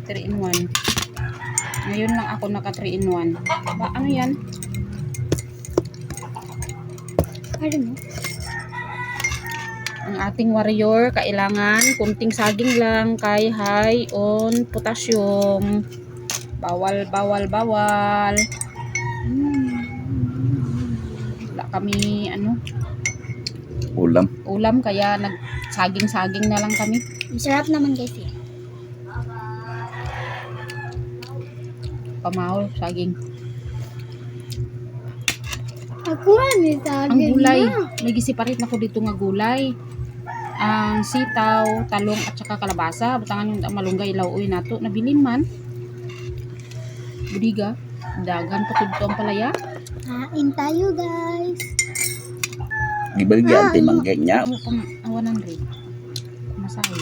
3 in 1. Ngayon lang ako naka 3 in 1. Ba, ano yan? Ano mo? Ang ating warrior, kailangan kunting saging lang kay high on potassium. Bawal, bawal, bawal. Wala kami, ulam, kaya nagsaging-saging na lang kami. Masarap naman guys eh. Pamahol, saging. Ako may saging Ang gulay, na. may gisiparit na ko dito nga gulay. Ang sitaw, talong at saka kalabasa. Butangan yung malunggay lauoy nato. Nabilin man. Budiga. Dagan pa tudto ang palaya. Kain tayo guys. Gibaligyan ti manggay niya. Ano pang awanan rin. Masahe.